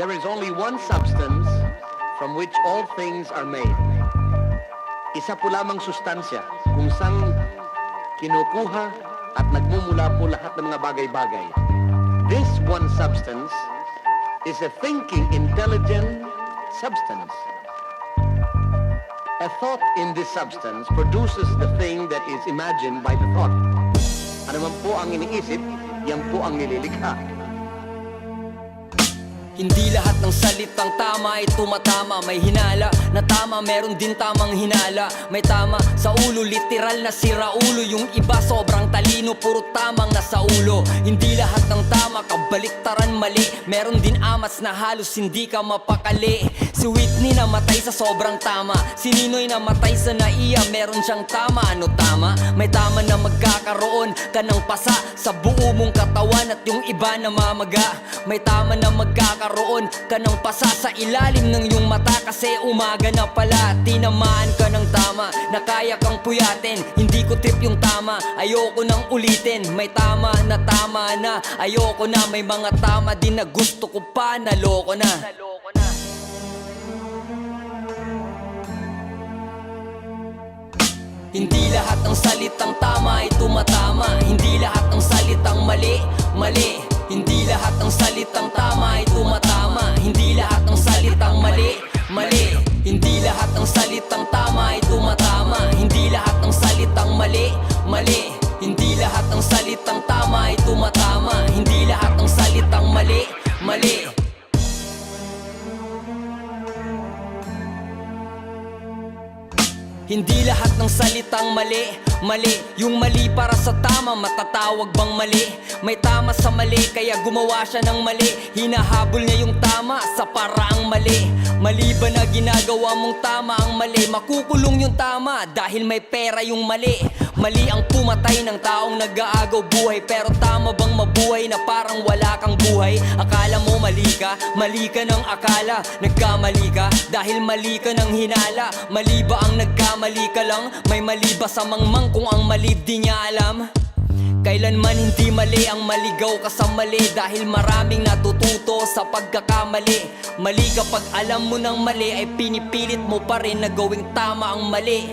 There is only one substance from which all things are made. Isa po lamang sustansya kung saan kinukuha at nagmumula po lahat ng mga bagay-bagay. This one substance is a thinking, intelligent substance. A thought in this substance produces the thing that is imagined by the thought. Ano man po ang iniisip, yan po ang nililikha. Hindi lahat ng salitang tama ay tumatama. May hinala na tama, meron din tamang hinala. May tama sa ulo, literal na sira ulo. Yung iba sobrang talino, puro tamang nasa ulo. Hindi lahat ng tama, kabaliktaran mali. Meron din amats na halos hindi ka mapakali. Si Whitney namatay sa sobrang tama. Si Ninoy namatay sa naiya, meron siyang tama. Ano tama? May tama na magkakaroon ka ng pasa sa buo mong katawan at yung iba namamaga. May tama na magkakaroon ka ng pasa sa ilalim ng iyong mata kasi umaga na pala. Tinamaan ka ng tama na kaya kang puyatin. Hindi ko trip yung tama, ayoko nang ulitin. May tama na ayoko na. May mga tama din na gusto ko pa, naloko na. Hindi lahat ng salitang tama ay tumatama. Hindi lahat ng salitang mali. Hindi lahat ng salitang tama ay tumatama. Hindi lahat ng salitang mali. Hindi lahat ng salitang tama ay tumatama. Hindi lahat ng salitang mali. Hindi lahat ng salitang tama ay tumatama. Hindi lahat ng salitang mali. Hindi lahat ng salitang mali. Yung mali para sa tama, matatawag bang mali? May tama sa mali, kaya gumawa siya ng mali. Hinahabol niya yung tama sa paraang mali. Mali ba na ginagawa mong tama ang mali? Makukulong yung tama dahil may pera yung mali. Mali ang pumatay ng taong nag-aagaw buhay. Pero tama bang mabuhay na parang wala kang buhay? Akala mo mali ka ng akala. Nagkamali ka dahil mali ka ng hinala. Mali ba ang nagkamali ka lang? May mali ba sa mangmang kung ang mali di niya alam? Kailanman hindi mali ang maligaw ka sa mali. Dahil maraming natututo sa pagkakamali. Mali kapag alam mo ng mali ay pinipilit mo pa rin na gawing tama ang mali.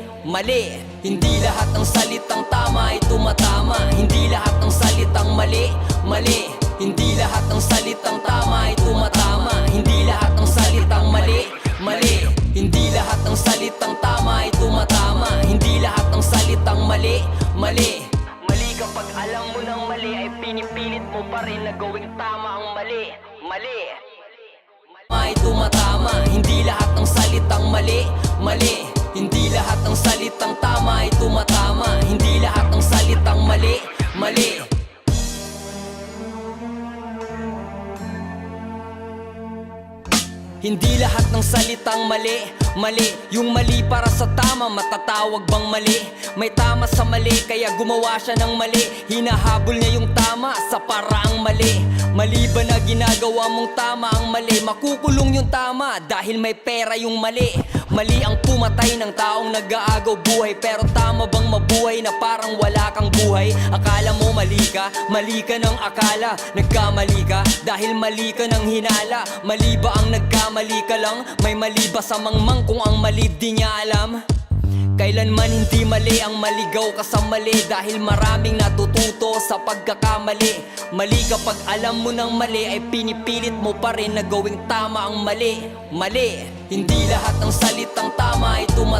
Hindi lahat ng salitang tama ay tumatama. Hindi lahat ng salitang mali. Hindi lahat ng salitang tama ay tumatama. Hindi lahat ng salitang mali. Hindi lahat ng salitang tama ay tumatama. Hindi lahat ng salitang mali. Mali kapag alam mo ng mali ay pinipilit mo pa rin na gawing tama ang mali. Ay tumatama. Hindi lahat ng salitang mali. Hindi lahat ng salitang tama ay tumatama. Hindi lahat ng salitang mali. Hindi lahat ng salitang mali. Yung mali para sa tama, matatawag bang mali? May tama sa mali, kaya gumawa siya ng mali. Hinahabol niya yung tama sa paraang mali. Mali ba na ginagawa mong tama ang mali? Makukulong yung tama dahil may pera yung mali. Mali ang pumatay ng taong nag-aagaw buhay. Pero tama bang mabuhay na parang wala kang buhay? Akala mo mali ka ng akala. Nagkamali ka dahil mali ka ng hinala. Mali ba ang nagkamali ka lang? May mali ba sa mangmang kung ang mali di niya alam? Kailanman hindi mali ang maligaw ka sa mali. Dahil maraming natututo sa pagkakamali. Mali kapag alam mo ng mali ay pinipilit mo pa rin na gawing tama ang mali. Hindi lahat ng salitang tama ay tumatama.